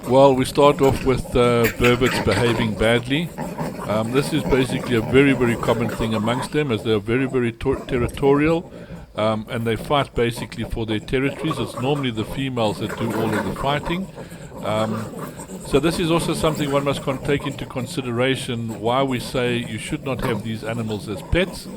Well, we start off with vervets behaving badly. This is basically a very, very common thing amongst them, as they're very, very territorial, and they fight basically for their territories. It's normally the females that do all of the fighting. So this is also something one must take into consideration why we say you should not have these animals as pets.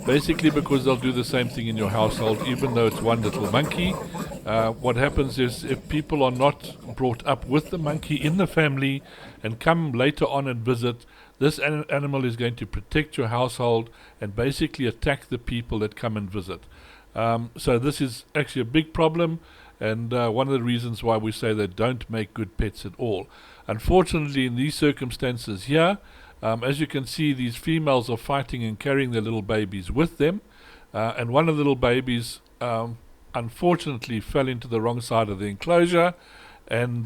Basically because they'll do the same thing in your household, even though it's one little monkey. What happens is if people are not brought up with the monkey in the family and come later on and visit, this animal is going to protect your household and basically attack the people that come and visit. So this is actually a big problem, and one of the reasons why we say they don't make good pets at all. Unfortunately, in these circumstances here, as you can see, these females are fighting and carrying their little babies with them, and one of the little babies unfortunately fell into the wrong side of the enclosure, and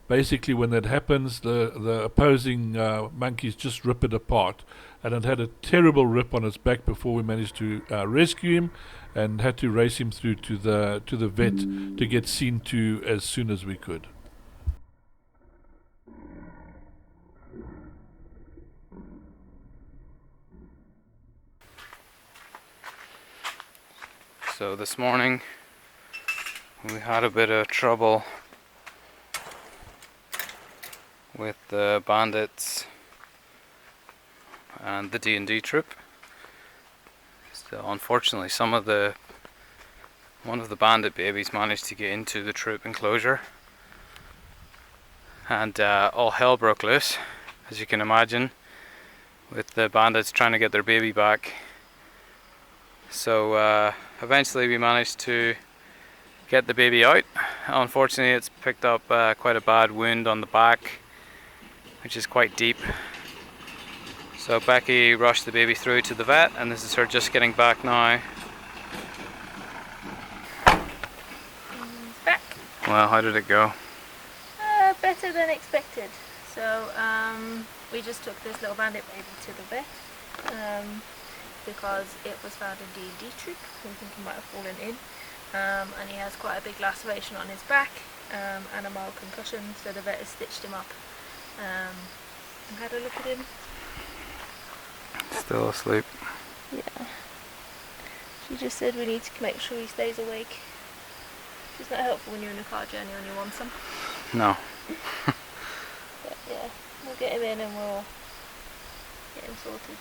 basically when that happens, the opposing monkeys just rip it apart, and it had a terrible rip on its back before we managed to rescue him and had to race him through to the vet to get seen to as soon as we could. So this morning we had a bit of trouble with the bandits and the D&D troop. So unfortunately one of the bandit babies managed to get into the troop enclosure, and all hell broke loose, as you can imagine, with the bandits trying to get their baby back. So eventually we managed to get the baby out. Unfortunately, it's picked up quite a bad wound on the back, which is quite deep. So Becky rushed the baby through to the vet, and this is her just getting back now. Back. Well, how did it go? Better than expected. So we just took this little bandit baby to the vet because it was found in D&D troop. We think he might have fallen in, and he has quite a big laceration on his back and a mild concussion. So the vet has stitched him up and had a look at him. Still asleep. Yeah. She just said we need to make sure he stays awake. It's not helpful when you're in a car journey and you want some. No. But yeah, we'll get him in and we'll get him sorted.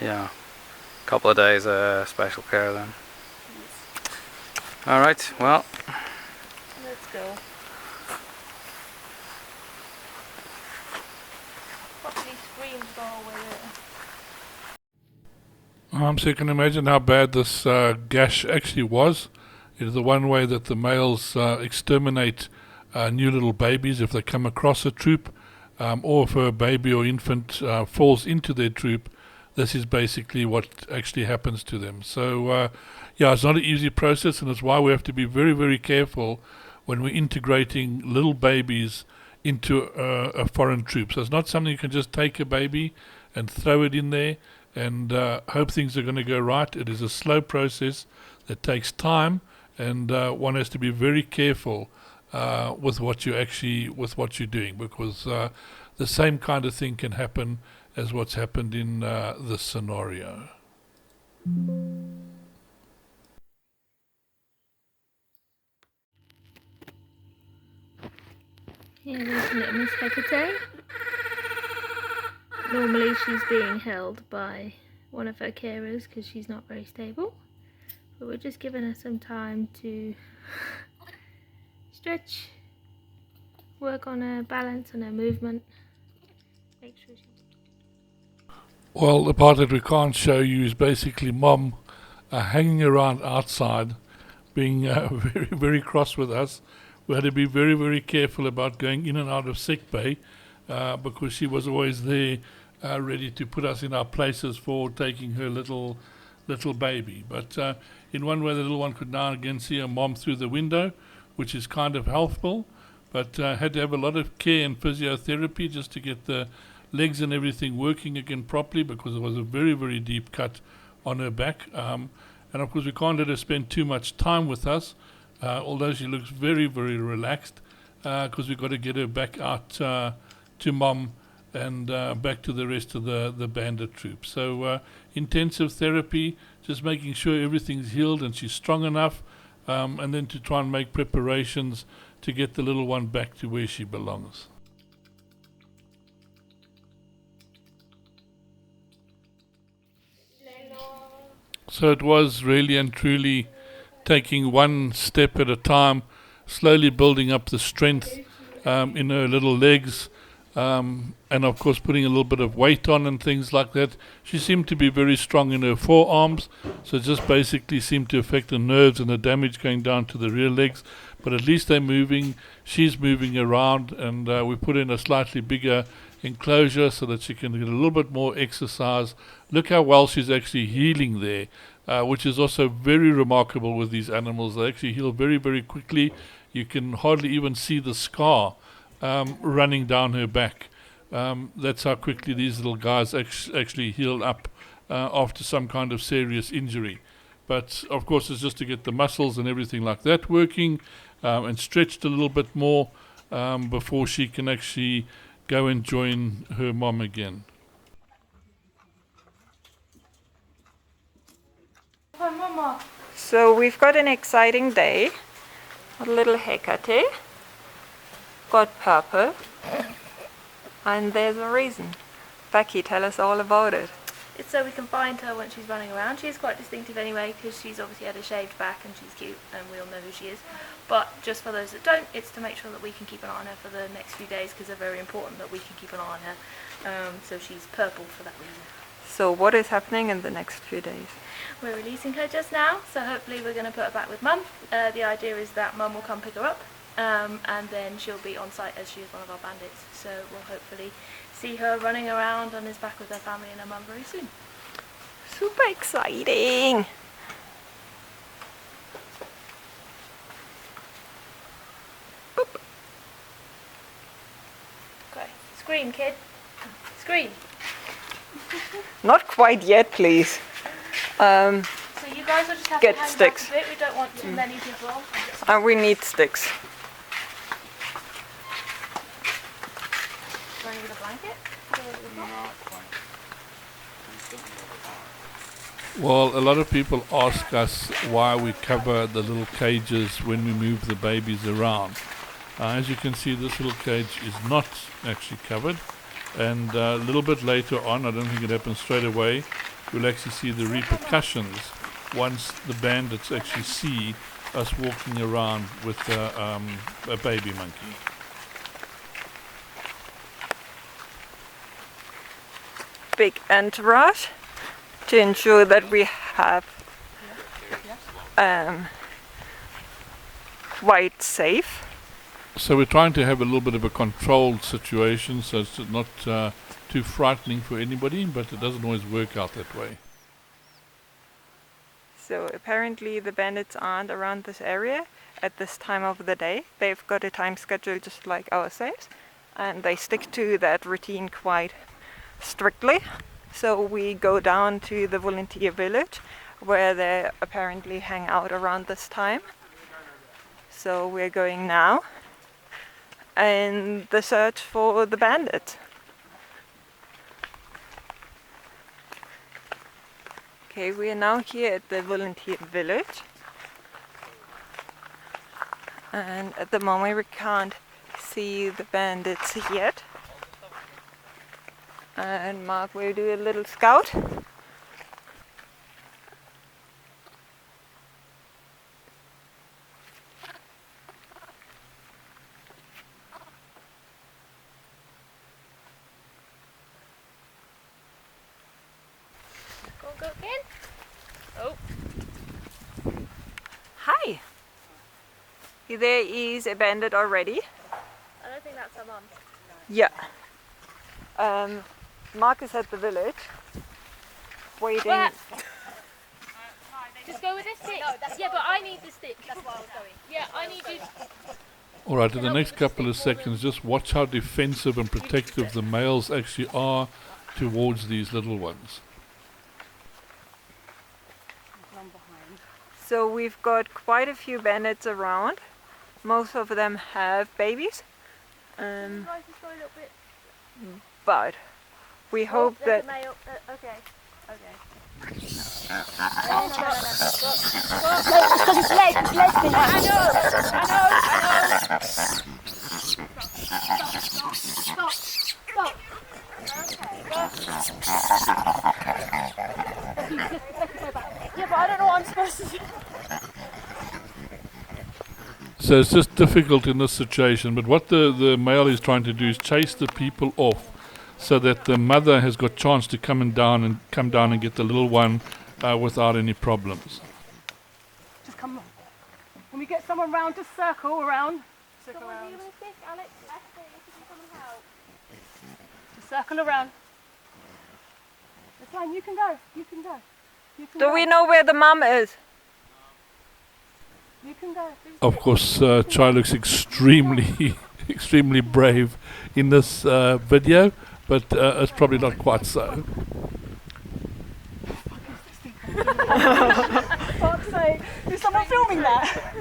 Yeah. Couple of days special care then. Yes. Alright, well. Let's go. Probably screams the whole way there. So you can imagine how bad this gash actually was. It is the one way that the males exterminate new little babies if they come across a troop, or if a baby or infant falls into their troop. This is basically what actually happens to them. So yeah, it's not an easy process, and it's why we have to be very, very careful when we're integrating little babies into a foreign troop. So it's not something you can just take a baby and throw it in there and hope things are going to go right. It is a slow process that takes time, and one has to be very careful with what you're doing, because the same kind of thing can happen as what's happened in this scenario. Here we're looking at Miss Hecate. Normally she's being held by one of her carers because she's not very stable. But we're just giving her some time to stretch, work on her balance and her movement. Make sure she's... Well, the part that we can't show you is basically Mom hanging around outside, being very, very cross with us. We had to be very, very careful about going in and out of sick bay because she was always there ready to put us in our places for taking her little baby. But in one way, the little one could now again see her mom through the window, which is kind of helpful, but had to have a lot of care and physiotherapy just to get the legs and everything working again properly, because it was a very, very deep cut on her back. And of course we can't let her spend too much time with us, although she looks very, very relaxed. because we've got to get her back out to mom and back to the rest of the bandit troop. So intensive therapy, just making sure everything's healed and she's strong enough, and then to try and make preparations to get the little one back to where she belongs. So it was really and truly taking one step at a time, slowly building up the strength in her little legs, and of course putting a little bit of weight on and things like that. She seemed to be very strong in her forearms, so it just basically seemed to affect the nerves and the damage going down to the rear legs. But at least they're moving, she's moving around, and we put in a slightly bigger enclosure so that she can get a little bit more exercise. Look how well she's actually healing there, which is also very remarkable with these animals. They actually heal very, very quickly. You can hardly even see the scar running down her back. That's how quickly these little guys actually heal up after some kind of serious injury. But of course it's just to get the muscles and everything like that working and stretched a little bit more before she can actually go and join her mom again. So we've got an exciting day. A little Hecate got purple, and there's a reason. Becky, tell us all about it. It's so we can find her when she's running around. She's quite distinctive anyway because she's obviously had a shaved back and she's cute and we all know who she is. But just for those that don't, it's to make sure that we can keep an eye on her for the next few days because they're very important that we can keep an eye on her. So she's purple for that reason. So what is happening in the next few days? We're releasing her just now, so hopefully we're going to put her back with mum. The idea is that mum will come pick her up and then she'll be on site as she is one of our bandits. So we'll hopefully see her running around on his back with her family and her mum very soon. Super exciting! Boop. Okay, scream kid, scream. Not quite yet, please. So you guys will just have Get to hang sticks. back a bit, we don't want too many people. We need sticks. Do I need a blanket? Well, a lot of people ask us why we cover the little cages when we move the babies around. As you can see, this little cage is not actually covered, and a little bit later on, I don't think it happens straight away, you'll actually see the repercussions once the bandits actually see us walking around with a baby monkey. Big entourage to ensure that we have quite safe. So we're trying to have a little bit of a controlled situation, so it's not too frightening for anybody, but it doesn't always work out that way. So apparently the bandits aren't around this area at this time of the day. They've got a time schedule just like ourselves, and they stick to that routine quite strictly. So we go down to the volunteer village where they apparently hang out around this time. So we're going now and the search for the bandit. Okay, we are now here at the volunteer village, and at the moment we can't see the bandits yet. And Mark will do a little scout. Go again. Oh. Hi! There is a bandit already. I don't think that's her mum. Yeah. Mark is at the village, waiting. Where? Just go with this stick. Yeah, but I need the stick. That's why I was going. Yeah, I need you. Alright, in the next couple of seconds, just watch how defensive and protective the males actually are towards these little ones. So we've got quite a few bandits around, Most of them have babies, but we hope that. Okay. Yeah, but I don't know what I'm supposed to do. So it's just difficult in this situation. But what the male is trying to do is chase the people off, so that the mother has got chance to come down and get the little one without any problems. Just come on. When we get someone round, just circle around. Someone, do you want to stick, Alex? Ashley, can you come and help? Just circle around. It's fine, you can go. You can go. You can Do go. we know where the mum is? You can go. Of course, Chai looks extremely, extremely brave in this video, but it's probably not quite so. Fuck's sake. Is someone filming that?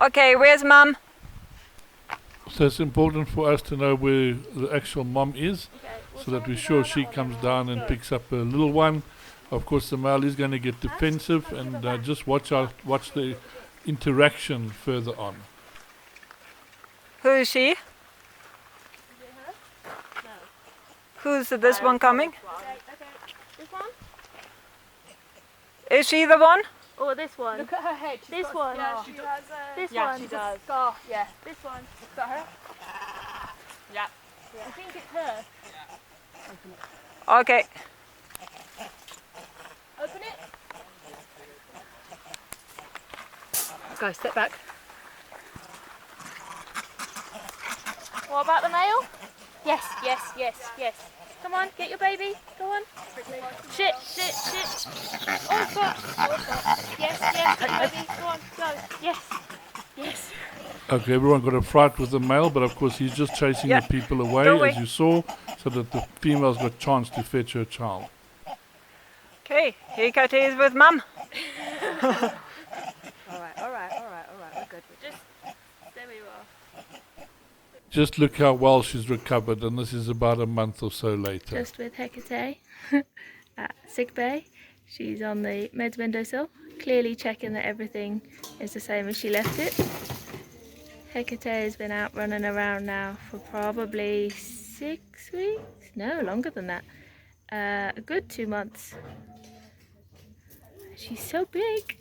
Okay, where's mum? So it's important for us to know where the actual mom is, Okay, so that we're sure she comes down and picks up a little one. Of course, the male is going to get defensive, and just watch the interaction further on. Who is she? Is it her? No. Who's this one coming? Okay. This one? Is she the one? Or this one? Look at her head. She's This got one. a scar. Yeah, she has this Yeah, one. she does. Scar. Yeah. This one. Is that her? Yeah. I think it's her. Okay. Open it. Guys, step back. What about the male? Yes. Come on, get your baby. Go on. Shit. Oh, fuck. Yes, get your baby. Go on, go. Yes. Okay, everyone got a fright with the male, but of course he's just chasing Yeah. the people away, Go away. as you saw, so that the female's got chance to fetch her child. Okay, Hecate is with mum. All right. We're good. Just there we are. Just look how well she's recovered, and this is about a month or so later. Just with Hecate at sick bay. She's on the meds windowsill, clearly checking that everything is the same as she left it. Hecate has been out running around now for probably 6 weeks? No, longer than that. A good 2 months. She's so big.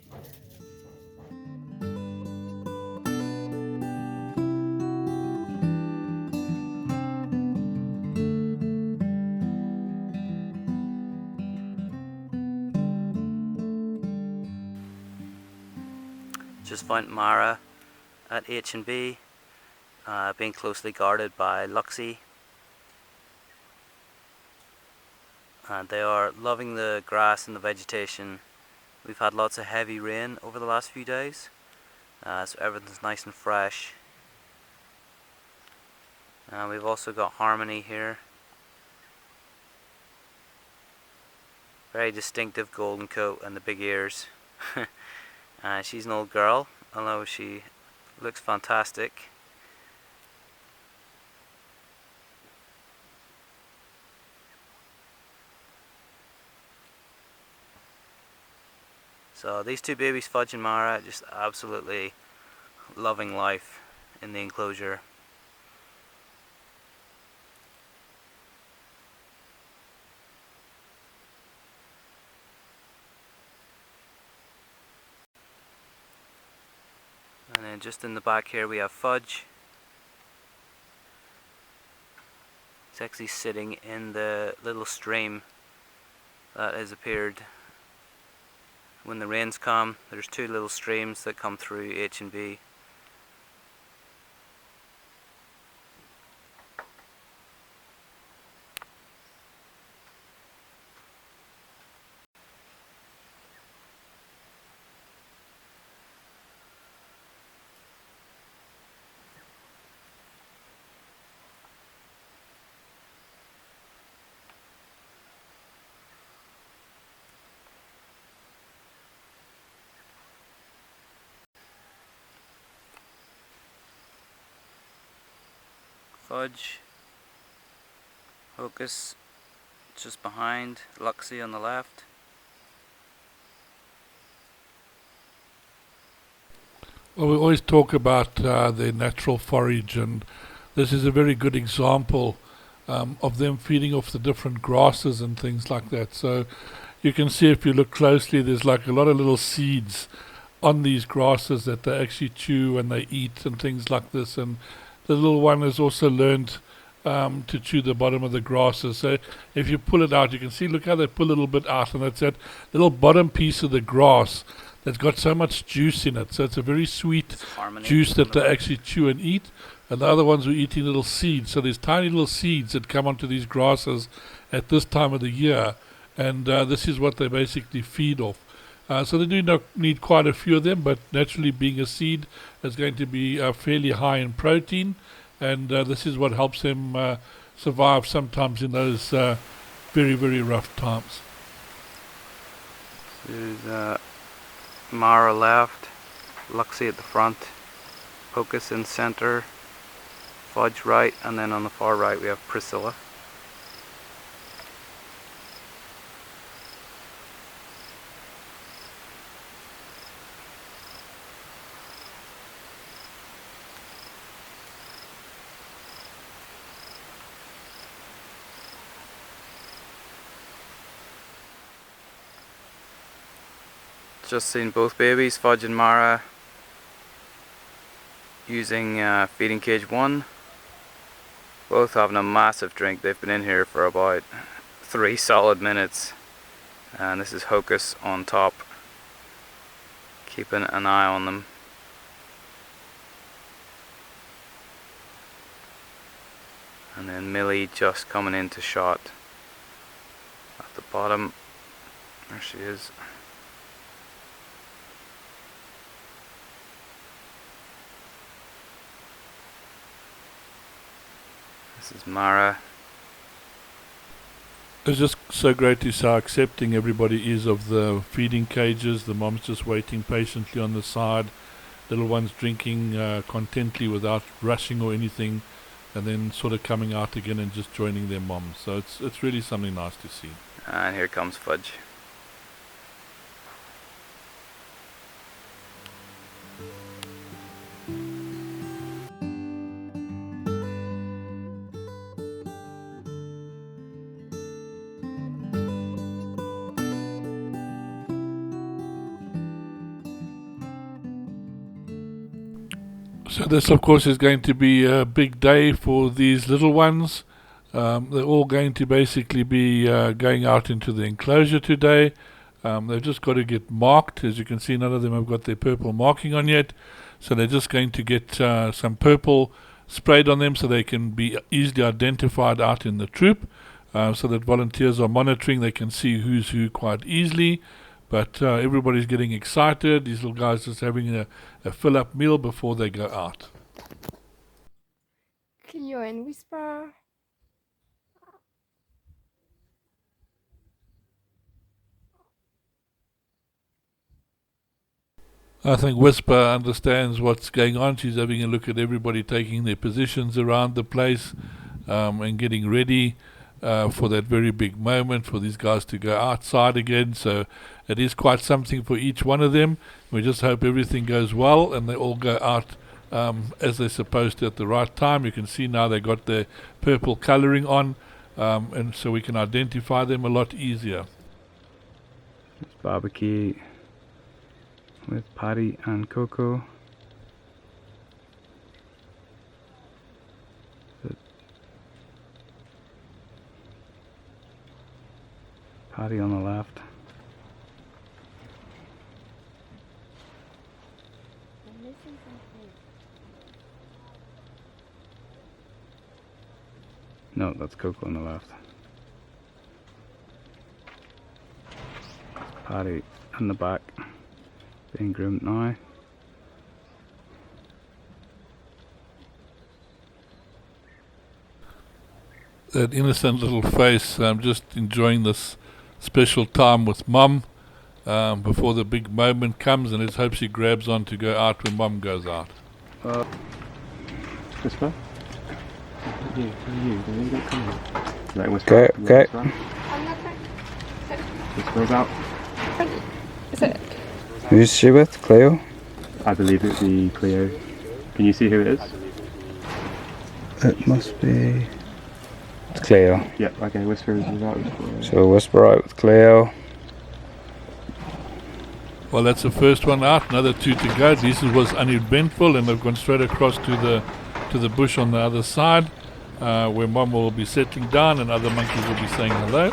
Just found Mara at H&B, being closely guarded by Luxie. And they are loving the grass and the vegetation. We've had lots of heavy rain over the last few days, so everything's nice and fresh. We've also got Harmony here. Very distinctive golden coat and the big ears. She's an old girl, although she looks fantastic. So these two babies, Fudge and Mara, just absolutely loving life in the enclosure. And then just in the back here we have Fudge. He's actually sitting in the little stream that has appeared when the rains come. There's two little streams that come through H&B. Fudge, Hocus just behind, Luxie on the left. Well, we always talk about their natural forage, and this is a very good example of them feeding off the different grasses and things like that. So you can see if you look closely, there's like a lot of little seeds on these grasses that they actually chew and they eat and things like this. And the little one has also learned to chew the bottom of the grasses. So if you pull it out, you can see, look how they pull a little bit out, and that's that little bottom piece of the grass that's got so much juice in it. So it's a very sweet juice that they actually chew and eat. And the other ones were eating little seeds. So there's tiny little seeds that come onto these grasses at this time of the year. And this is what they basically feed off. So they do need quite a few of them, but naturally being a seed is going to be fairly high in protein. And this is what helps them survive sometimes in those very, very rough times. There's Mara left, Luxie at the front, Hocus in center, Fudge right, and then on the far right we have Priscilla. Just seen both babies, Fudge and Mara, using feeding cage 1. Both having a massive drink. They've been in here for about 3 solid minutes. And this is Hocus on top, keeping an eye on them. And then Millie just coming into shot at the bottom. There she is. This is Mara. It's just so great to see how accepting everybody is of the feeding cages. The mom's just waiting patiently on the side. Little ones drinking contently without rushing or anything, and then sort of coming out again and just joining their mom. So it's really something nice to see. And here comes Fudge. So this, of course, is going to be a big day for these little ones. They're all going to basically be going out into the enclosure today. They've just got to get marked. As you can see, none of them have got their purple marking on yet. So they're just going to get some purple sprayed on them so they can be easily identified out in the troop. So that volunteers are monitoring. They can see who's who quite easily. But everybody's getting excited. These little guys just having a fill-up meal before they go out. Cleo and Whisper. I think Whisper understands what's going on. She's having a look at everybody taking their positions around the place and getting ready for that very big moment for these guys to go outside again. So it is quite something for each one of them. We just hope everything goes well and they all go out as they're supposed to at the right time. You can see now they got their purple colouring on, and so we can identify them a lot easier. There's Barbecue with Patty and Coco. Patty on the left. No, that's Coco on the left. Patty in the back, being groomed now. That innocent little face, just enjoying this special time with Mum before the big moment comes, and let's hope she grabs on to go out when Mum goes out. Whisper. you. Don't come in. Let him whisper Okay, out. okay. Whisper about. Is it? Who's she with? Cleo? I believe it would be Cleo. Can you see who it is? It must be... It's Cleo. Yep, okay, whisper is out. So whisper out with Cleo. Well, that's the first one out. Another 2 to go. This was uneventful, and they've gone straight across to the bush on the other side, where Mom will be settling down, and other monkeys will be saying hello.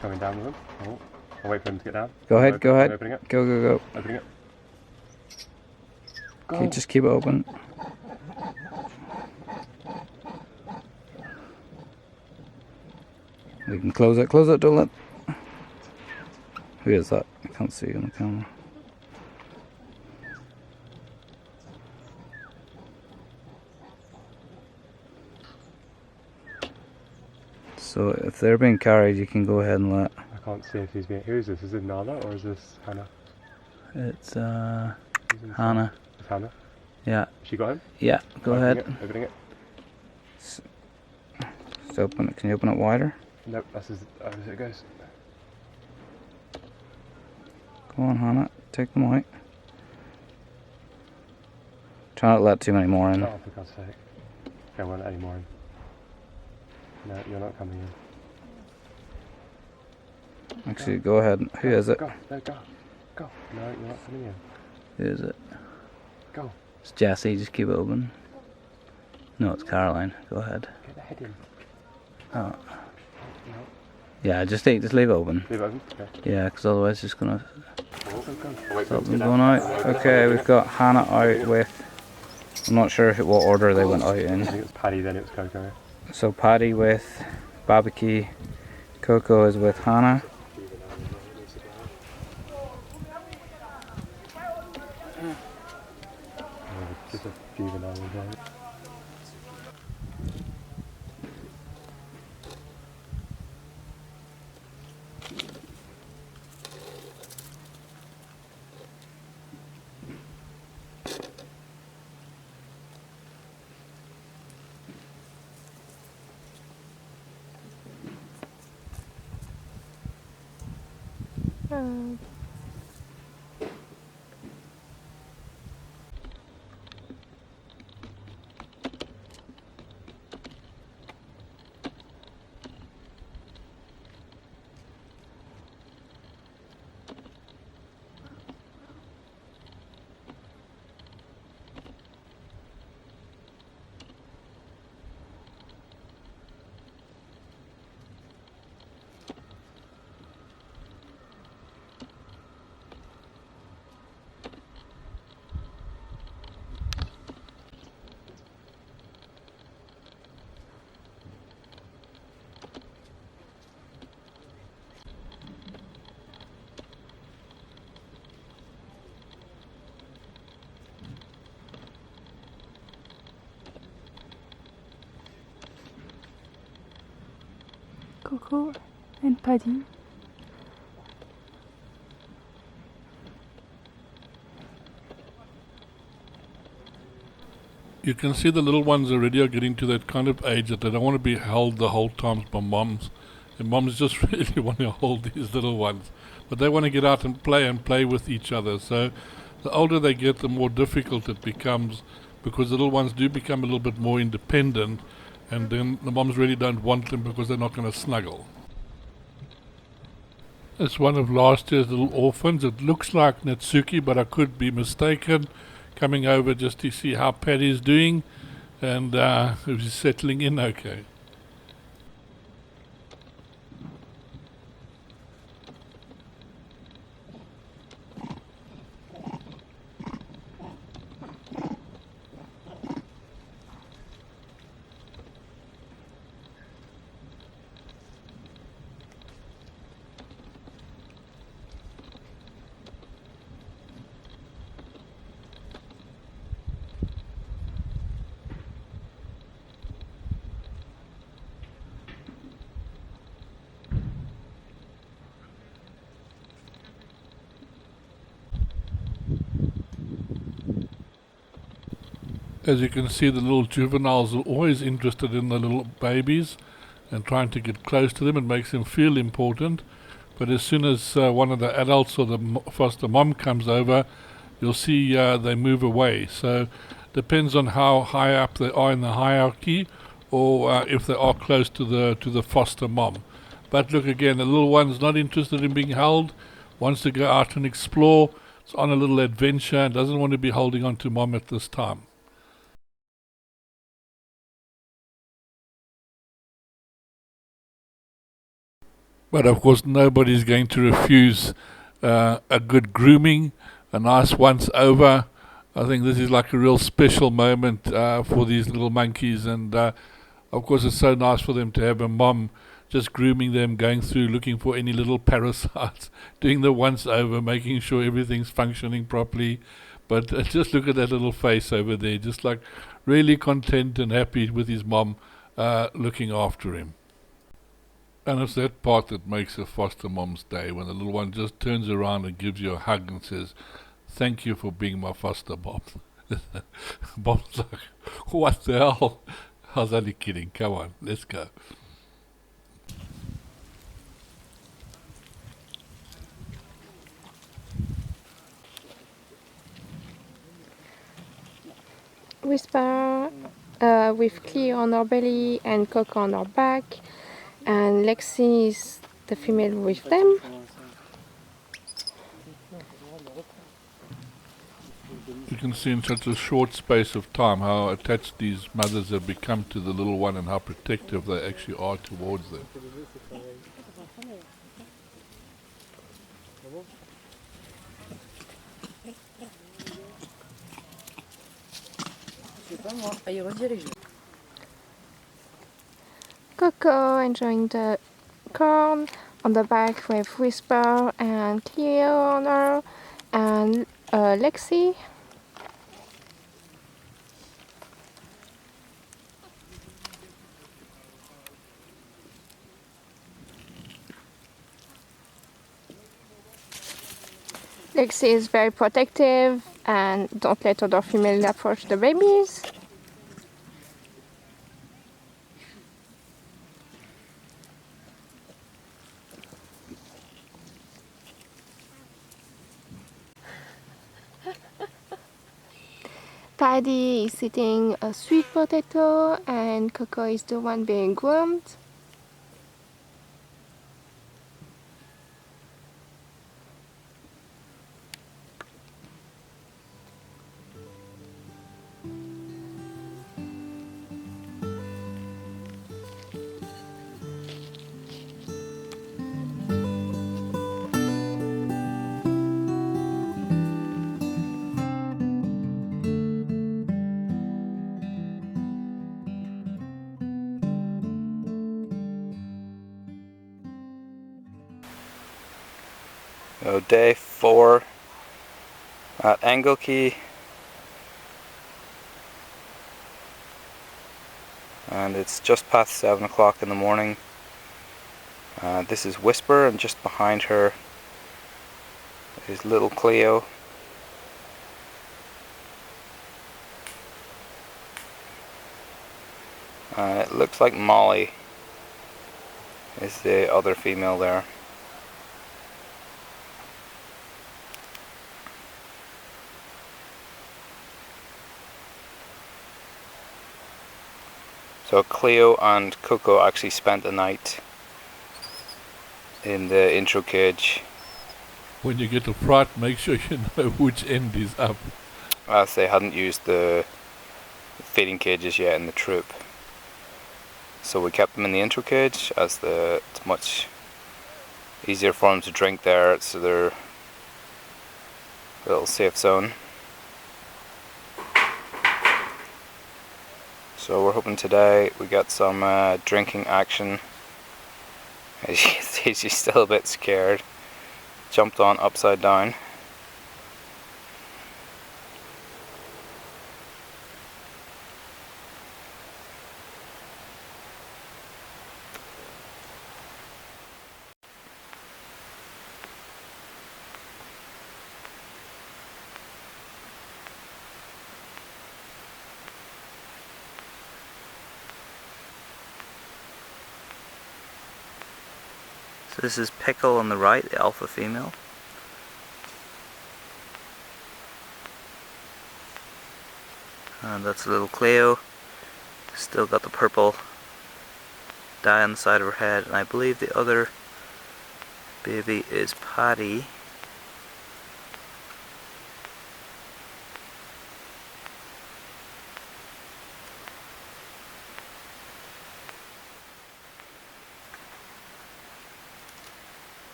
Coming down with him. Oh, I'll wait for him to get down. Go ahead, go ahead. Opening it. Go. Opening it. Okay, just keep it open. We can close it, don't let... Who is that? I can't see on the camera. So if they're being carried, you can go ahead and let... I can't see if he's being... Who is this? Is it Nala or is this Hannah? It's Hannah. It's Hannah? Yeah. She got him? Yeah, go ahead. Opening it. Just open it. Can you open it wider? Nope, that's as it goes. Go on, Hannah. Take them out. Try not to let too many more in. Oh, for God's sake. Okay, I won't let any more in. No, you're not coming in. Actually, go ahead. Who is it? Go. No, go. Go. No, you're not coming in. Who is it? Go. It's Jessie. Just keep it open. No, it's Caroline. Go ahead. Get the head in. Oh. No. Yeah, just leave it open. Leave it open? Okay. Yeah, because otherwise it's just gonna Go. I'll wait for stop him to them get going down. out. Okay, we've got Hannah out with... I'm not sure what order they went out I in. think it was Paddy, then it was Coco. So Paddy with Babaki, Coco is with Hannah. Just a juvenile one. Coco and Paddy. You can see the little ones already are getting to that kind of age that they don't want to be held the whole time by moms. And moms just really want to hold these little ones. But they want to get out and play with each other. So the older they get, the more difficult it becomes, because the little ones do become a little bit more independent, and then the moms really don't want them because they're not going to snuggle. It's one of last year's little orphans. It looks like Natsuki, but I could be mistaken. Coming over just to see how Paddy's doing, and if he's settling in okay. As you can see, the little juveniles are always interested in the little babies and trying to get close to them. It makes them feel important. But as soon as one of the adults or the foster mom comes over, you'll see they move away. So depends on how high up they are in the hierarchy, or if they are close to the foster mom. But look again, the little one's not interested in being held, wants to go out and explore. It's on a little adventure and doesn't want to be holding on to mom at this time. But of course, nobody's going to refuse a good grooming, a nice once over. I think this is like a real special moment for these little monkeys, and of course, it's so nice for them to have a mom just grooming them, going through, looking for any little parasites, doing the once over, making sure everything's functioning properly. But just look at that little face over there, just like really content and happy with his mom looking after him. And it's that part that makes a foster mom's day, when the little one just turns around and gives you a hug and says, "Thank you for being my foster mom." Mom's like, "What the hell?" I was only kidding. Come on, let's go. Whisper with Cleo on her belly and Coco on her back, and Lexi is the female with them. You can see in such a short space of time how attached these mothers have become to the little one and how protective they actually are towards them. Coco enjoying the corn on the back with Whisper and Cleo on her, and Lexi. Lexi is very protective and don't let other females approach the babies. Paddy is eating a sweet potato and Coco is the one being groomed. So day 4 at Engeltjie, and it's just past 7 o'clock in the morning. This is Whisper, and just behind her is little Cleo. And it looks like Molly is the other female there. So Cleo and Coco actually spent the night in the intro cage. When you get a fright, make sure you know which end is up. As they hadn't used the feeding cages yet in the troop. So we kept them in the intro cage, as it's much easier for them to drink there, so they're a little safe zone. So we're hoping today we get some drinking action. As you can see, she's still a bit scared. Jumped on upside down. So this is Pickle on the right, the alpha female. And that's little Cleo. Still got the purple dye on the side of her head. And I believe the other baby is Patty.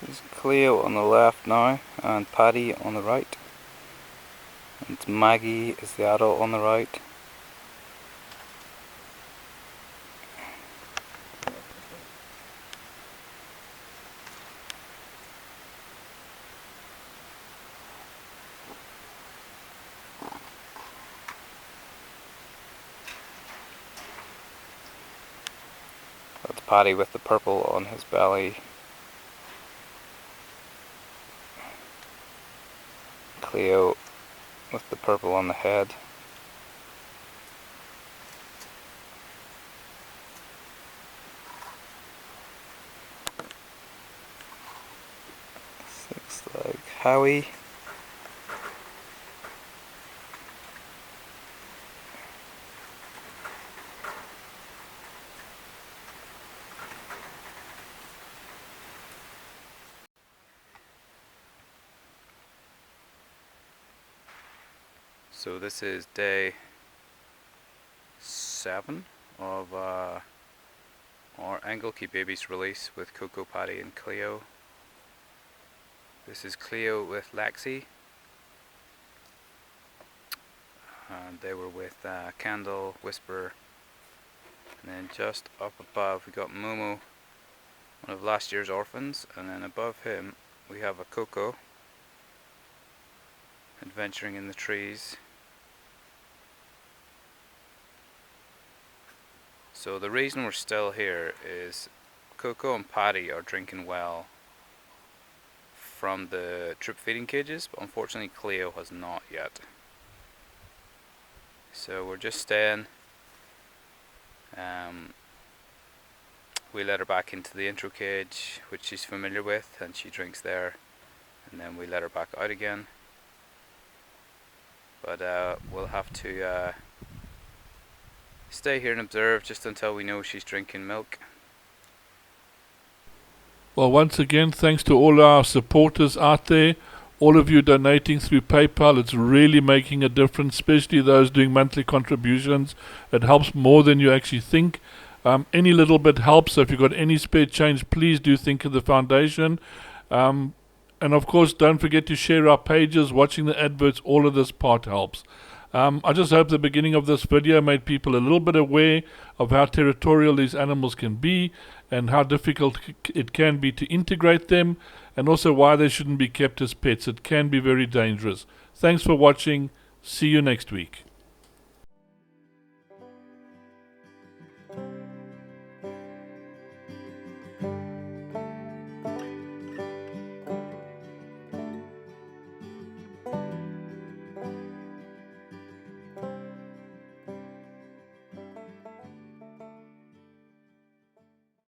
This is Cleo on the left now, and Patty on the right. And Maggie is the adult on the right. That's Patty with the purple on his belly. Cleo with the purple on the head. This looks like Howie. So this is day 7 of our Engeltjie babies release with Coco, Patty and Cleo. This is Cleo with Lexi, and they were with Candle, Whisper, and then just up above we got Momo, one of last year's orphans, and then above him we have a Coco adventuring in the trees. So the reason we're still here is Coco and Patty are drinking well from the drip feeding cages, but unfortunately Cleo has not yet. So we're just staying. We let her back into the intro cage, which she's familiar with, and she drinks there, and then we let her back out again. But we'll have to stay here and observe just until we know she's drinking milk. Well, once again, thanks to all our supporters out there, all of you donating through PayPal. It's really making a difference, especially those doing monthly contributions. It helps more than you actually think. Any little bit helps, so if you've got any spare change, please do think of the foundation. And of course, don't forget to share our pages, watching the adverts. All of this part helps. I just hope the beginning of this video made people a little bit aware of how territorial these animals can be and how difficult it can be to integrate them, and also why they shouldn't be kept as pets. It can be very dangerous. Thanks for watching. See you next week.